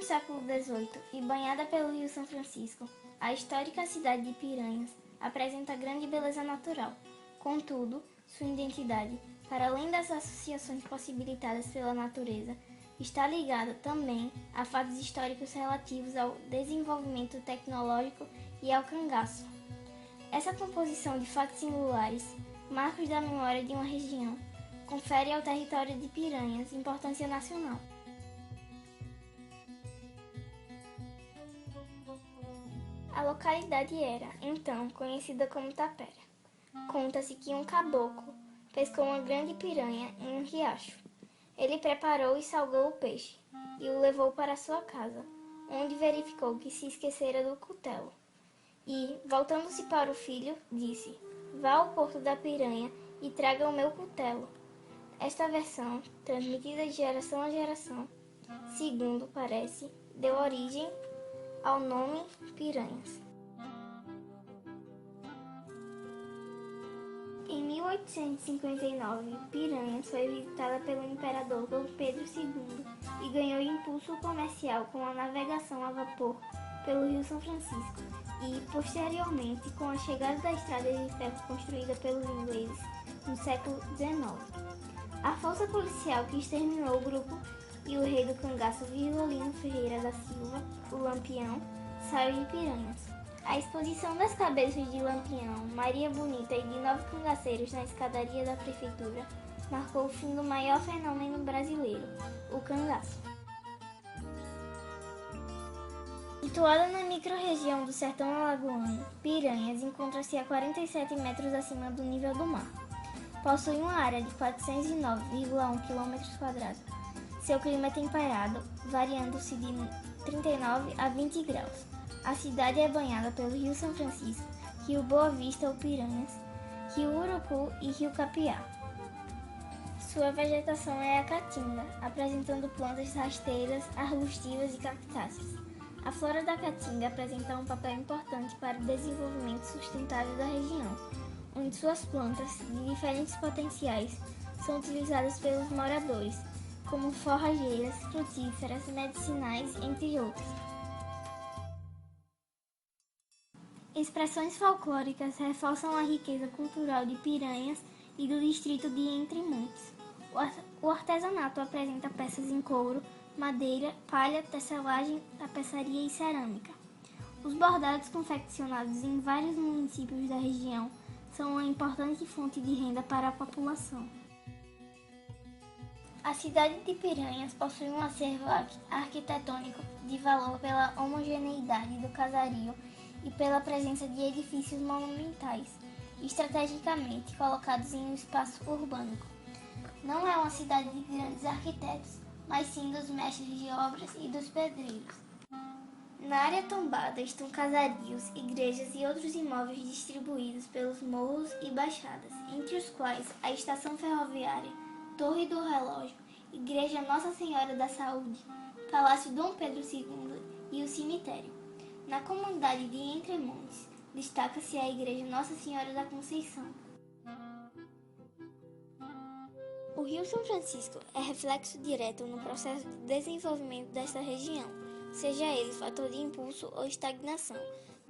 no século XVIII e banhada pelo Rio São Francisco, a histórica cidade de Piranhas apresenta grande beleza natural. Contudo, sua identidade, para além das associações possibilitadas pela natureza, está ligada também a fatos históricos relativos ao desenvolvimento tecnológico e ao cangaço. Essa composição de fatos singulares, marcos da memória de uma região, confere ao território de Piranhas importância nacional. A localidade era, então, conhecida como Tapera. Conta-se que um caboclo pescou uma grande piranha em um riacho. Ele preparou e salgou o peixe e o levou para sua casa, onde verificou que se esquecera do cutelo. E, voltando-se para o filho, disse: "Vá ao porto da piranha e traga o meu cutelo." Esta versão, transmitida de geração a geração, segundo parece, deu origem ao nome Piranhas. Em 1859, Piranhas foi visitada pelo imperador Dom Pedro II e ganhou impulso comercial com a navegação a vapor pelo Rio São Francisco e, posteriormente, com a chegada da estrada de ferro construída pelos ingleses no século XIX. A força policial que exterminou o grupo e o rei do cangaço Virgulino Ferreira da Silva, o Lampião, saiu de Piranhas. A exposição das cabeças de Lampião, Maria Bonita e de 9 cangaceiros na escadaria da prefeitura marcou o fim do maior fenômeno brasileiro, o cangaço. Situada na microrregião do Sertão Alagoano, Piranhas encontra-se a 47 metros acima do nível do mar. Possui uma área de 409,1 km². Seu clima é temperado, variando-se de 39 a 20 graus. A cidade é banhada pelo Rio São Francisco, Rio Boa Vista ou Piranhas, Rio Urucu e Rio Capiá. Sua vegetação é a caatinga, apresentando plantas rasteiras, arbustivas e cactáceas. A flora da caatinga apresenta um papel importante para o desenvolvimento sustentável da região, onde suas plantas, de diferentes potenciais, são utilizadas pelos moradores, como forrageiras, frutíferas, medicinais, entre outras. Expressões folclóricas reforçam a riqueza cultural de Piranhas e do distrito de Entre Montes. O artesanato apresenta peças em couro, madeira, palha, tecelagem, tapeçaria e cerâmica. Os bordados confeccionados em vários municípios da região são uma importante fonte de renda para a população. A cidade de Piranhas possui um acervo arquitetônico de valor pela homogeneidade do casario e pela presença de edifícios monumentais, estrategicamente colocados em um espaço urbano. Não é uma cidade de grandes arquitetos, mas sim dos mestres de obras e dos pedreiros. Na área tombada estão casarios, igrejas e outros imóveis distribuídos pelos morros e baixadas, entre os quais a estação ferroviária, Torre do Relógio, Igreja Nossa Senhora da Saúde, Palácio Dom Pedro II e o cemitério. Na comunidade de Entre Montes, destaca-se a Igreja Nossa Senhora da Conceição. O Rio São Francisco é reflexo direto no processo de desenvolvimento desta região, seja ele fator de impulso ou estagnação,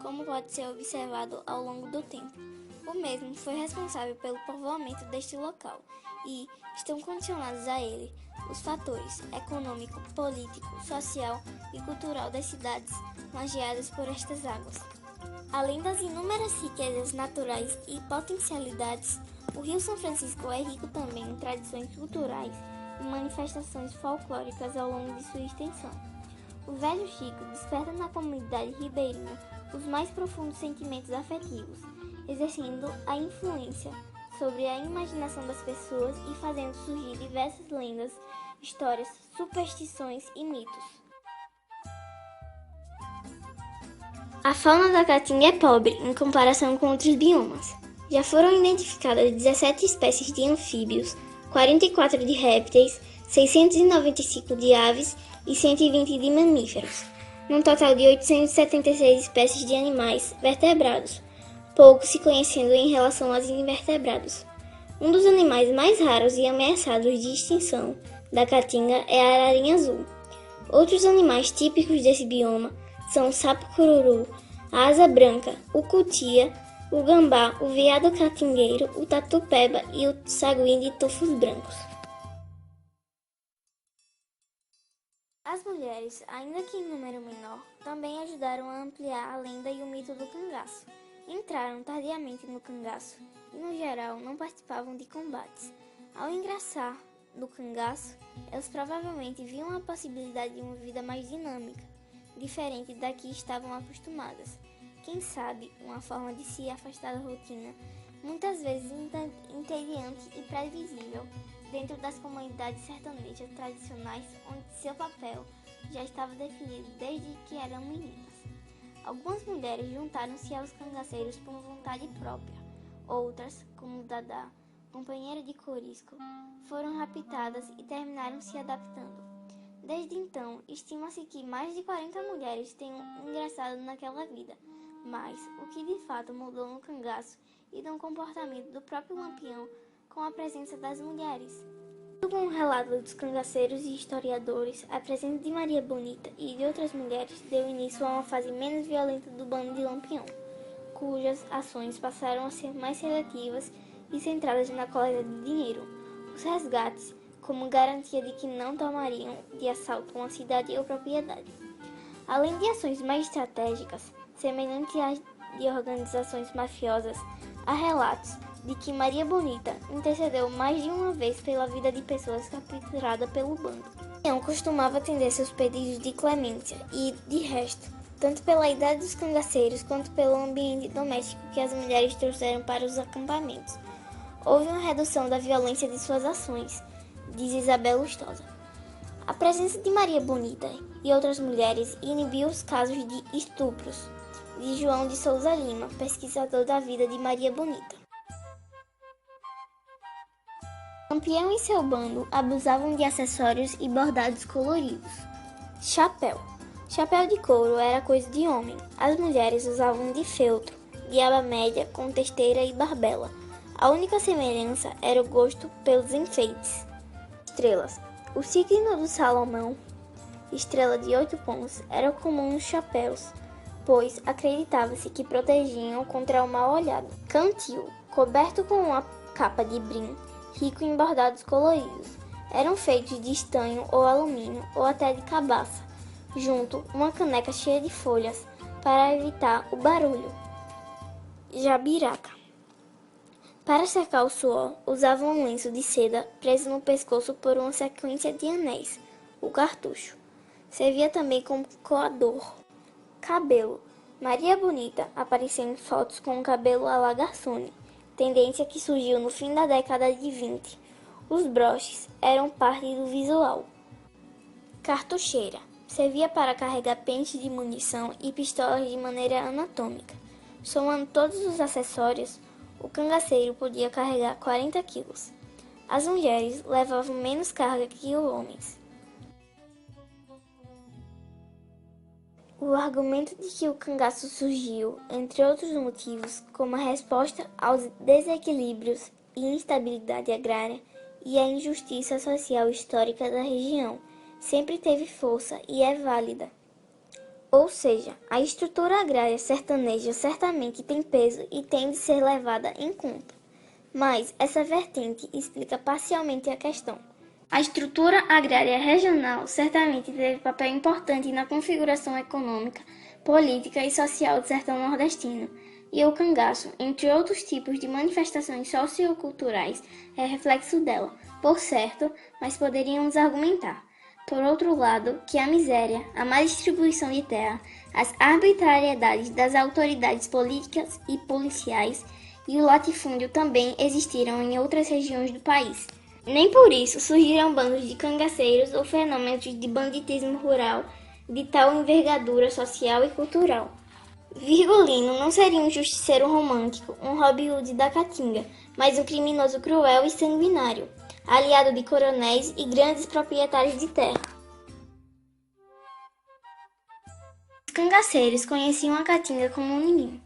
como pode ser observado ao longo do tempo. O mesmo foi responsável pelo povoamento deste local e estão condicionados a ele os fatores econômico, político, social e cultural das cidades margeadas por estas águas. Além das inúmeras riquezas naturais e potencialidades, o Rio São Francisco é rico também em tradições culturais e manifestações folclóricas ao longo de sua extensão. O Velho Chico desperta na comunidade ribeirinha os mais profundos sentimentos afetivos, exercendo a influência sobre a imaginação das pessoas e fazendo surgir diversas lendas, histórias, superstições e mitos. A fauna da Caatinga é pobre em comparação com outros biomas. Já foram identificadas 17 espécies de anfíbios, 44 de répteis, 695 de aves e 120 de mamíferos, num total de 876 espécies de animais vertebrados, pouco se conhecendo em relação aos invertebrados. Um dos animais mais raros e ameaçados de extinção da Caatinga é a ararinha azul. Outros animais típicos desse bioma são o sapo-cururu, a asa branca, o cutia, o gambá, o veado catingueiro, o tatu-peba e o sagui de tufos brancos. As mulheres, ainda que em número menor, também ajudaram a ampliar a lenda e o mito do cangaço. Entraram tardiamente no cangaço e, no geral, não participavam de combates. Ao ingressar no cangaço, elas provavelmente viam a possibilidade de uma vida mais dinâmica, diferente da que estavam acostumadas. Quem sabe, uma forma de se afastar da rotina, muitas vezes entediante e previsível, dentro das comunidades sertanejas tradicionais, onde seu papel já estava definido desde que eram meninas. Algumas mulheres juntaram-se aos cangaceiros por vontade própria. Outras, como Dadá, companheira de Corisco, foram raptadas e terminaram se adaptando. Desde então, estima-se que mais de 40 mulheres tenham ingressado naquela vida, mas o que de fato mudou no cangaço e no comportamento do próprio Lampião com a presença das mulheres. Segundo um relato dos cangaceiros e historiadores, a presença de Maria Bonita e de outras mulheres deu início a uma fase menos violenta do bando de Lampião, cujas ações passaram a ser mais seletivas e centradas na coleta de dinheiro. Os resgates, como garantia de que não tomariam de assalto uma cidade ou propriedade. Além de ações mais estratégicas, semelhantes às de organizações mafiosas, há relatos de que Maria Bonita intercedeu mais de uma vez pela vida de pessoas capturadas pelo bando. Lampião costumava atender seus pedidos de clemência e, de resto, tanto pela idade dos cangaceiros quanto pelo ambiente doméstico que as mulheres trouxeram para os acampamentos. Houve uma redução da violência de suas ações, diz Isabel Lustosa. A presença de Maria Bonita e outras mulheres inibiu os casos de estupros, de João de Souza Lima, pesquisador da vida de Maria Bonita. Lampião e seu bando abusavam de acessórios e bordados coloridos. Chapéu. Chapéu de couro era coisa de homem. As mulheres usavam de feltro, de aba média com testeira e barbela. A única semelhança era o gosto pelos enfeites. Estrelas. O signo do Salomão, estrela de 8 pontos, era comum nos chapéus, pois acreditava-se que protegiam contra o mal olhado. Cantil, coberto com uma capa de brim, rico em bordados coloridos. Eram feitos de estanho ou alumínio, ou até de cabaça, junto uma caneca cheia de folhas, para evitar o barulho. Jabiraca. Para secar o suor, usavam um lenço de seda preso no pescoço por uma sequência de anéis, o cartucho. Servia também como coador. Cabelo. Maria Bonita apareceu em fotos com o cabelo à la garçone, tendência que surgiu no fim da década de 20. Os broches eram parte do visual. Cartucheira. Servia para carregar pentes de munição e pistolas de maneira anatômica. Somando todos os acessórios, o cangaceiro podia carregar 40 quilos. As mulheres levavam menos carga que os homens. O argumento de que o cangaço surgiu, entre outros motivos, como a resposta aos desequilíbrios e instabilidade agrária e à injustiça social histórica da região, sempre teve força e é válida. Ou seja, a estrutura agrária sertaneja certamente tem peso e tem de ser levada em conta. Mas essa vertente explica parcialmente a questão. A estrutura agrária regional certamente teve papel importante na configuração econômica, política e social do sertão nordestino, e o cangaço, entre outros tipos de manifestações socioculturais, é reflexo dela, por certo, mas poderíamos argumentar, por outro lado, que a miséria, a má distribuição de terra, as arbitrariedades das autoridades políticas e policiais e o latifúndio também existiram em outras regiões do país. Nem por isso surgiram bandos de cangaceiros ou fenômenos de banditismo rural de tal envergadura social e cultural. Virgulino não seria um justiceiro romântico, um Robin Hood da Caatinga, mas um criminoso cruel e sanguinário, aliado de coronéis e grandes proprietários de terra. Os cangaceiros conheciam a Caatinga como ninguém.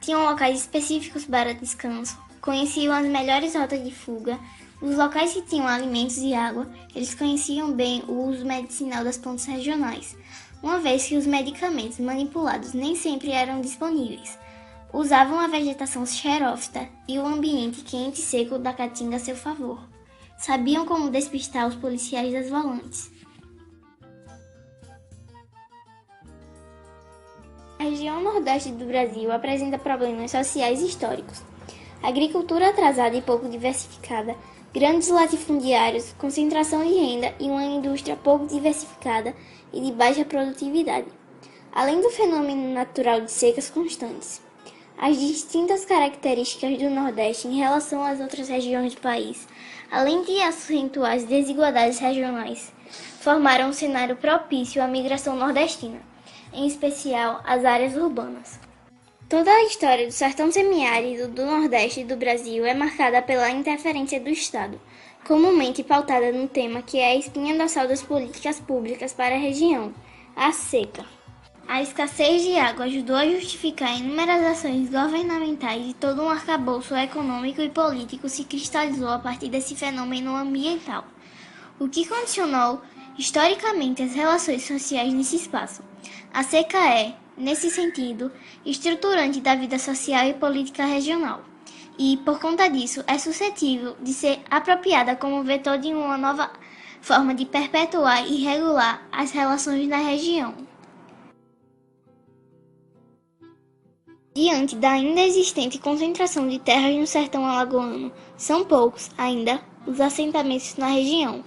Tinham locais específicos para descanso, conheciam as melhores rotas de fuga, Os locais que tinham alimentos e água, eles conheciam bem o uso medicinal das plantas regionais, uma vez que os medicamentos manipulados nem sempre eram disponíveis. Usavam a vegetação xerófita e o ambiente quente e seco da caatinga a seu favor. Sabiam como despistar os policiais das volantes. A região nordeste do Brasil apresenta problemas sociais e históricos. Agricultura atrasada e pouco diversificada, grandes latifundiários, concentração de renda e uma indústria pouco diversificada e de baixa produtividade, além do fenômeno natural de secas constantes. As distintas características do Nordeste em relação às outras regiões do país, além de acentuar as desigualdades regionais, formaram um cenário propício à migração nordestina, em especial às áreas urbanas. Toda a história do sertão semiárido do Nordeste do Brasil é marcada pela interferência do Estado, comumente pautada no tema que é a espinha dorsal das políticas públicas para a região, a seca. A escassez de água ajudou a justificar inúmeras ações governamentais e todo um arcabouço econômico e político se cristalizou a partir desse fenômeno ambiental, o que condicionou historicamente as relações sociais nesse espaço. A seca é, nesse sentido, estruturante da vida social e política regional, e, por conta disso, é suscetível de ser apropriada como vetor de uma nova forma de perpetuar e regular as relações na região. Diante da ainda existente concentração de terras no sertão alagoano, são poucos, ainda, os assentamentos na região.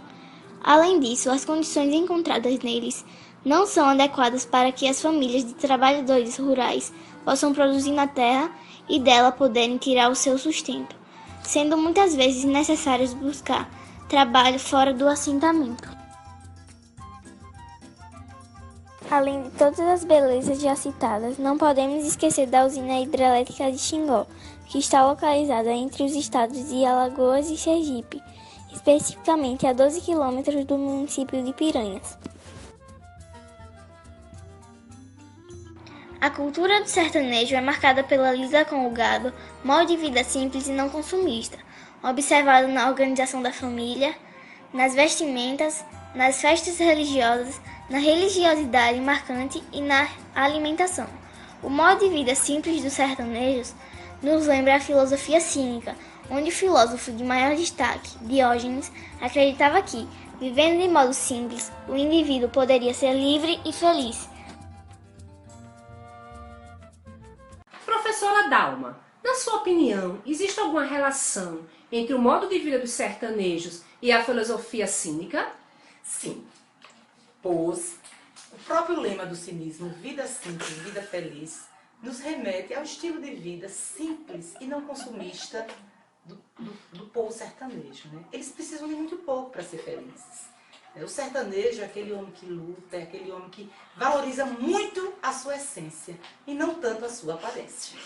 Além disso, as condições encontradas neles não são adequadas para que as famílias de trabalhadores rurais possam produzir na terra e dela poderem tirar o seu sustento, sendo muitas vezes necessário buscar trabalho fora do assentamento. Além de todas as belezas já citadas, não podemos esquecer da usina hidrelétrica de Xingó, que está localizada entre os estados de Alagoas e Sergipe, especificamente a 12 quilômetros do município de Piranhas. A cultura do sertanejo é marcada pela lida com o gado, modo de vida simples e não consumista, observado na organização da família, nas vestimentas, nas festas religiosas, na religiosidade marcante e na alimentação. O modo de vida simples dos sertanejos nos lembra a filosofia cínica, onde o filósofo de maior destaque, Diógenes, acreditava que, vivendo de modo simples, o indivíduo poderia ser livre e feliz. Professora Dalma, na sua opinião, existe alguma relação entre o modo de vida dos sertanejos e a filosofia cínica? Sim, pois o próprio lema do cinismo, vida simples, vida feliz, nos remete ao estilo de vida simples e não consumista do povo sertanejo, né? Eles precisam de muito pouco para ser felizes. O sertanejo é aquele homem que luta, é aquele homem que valoriza muito a sua essência e não tanto a sua aparência.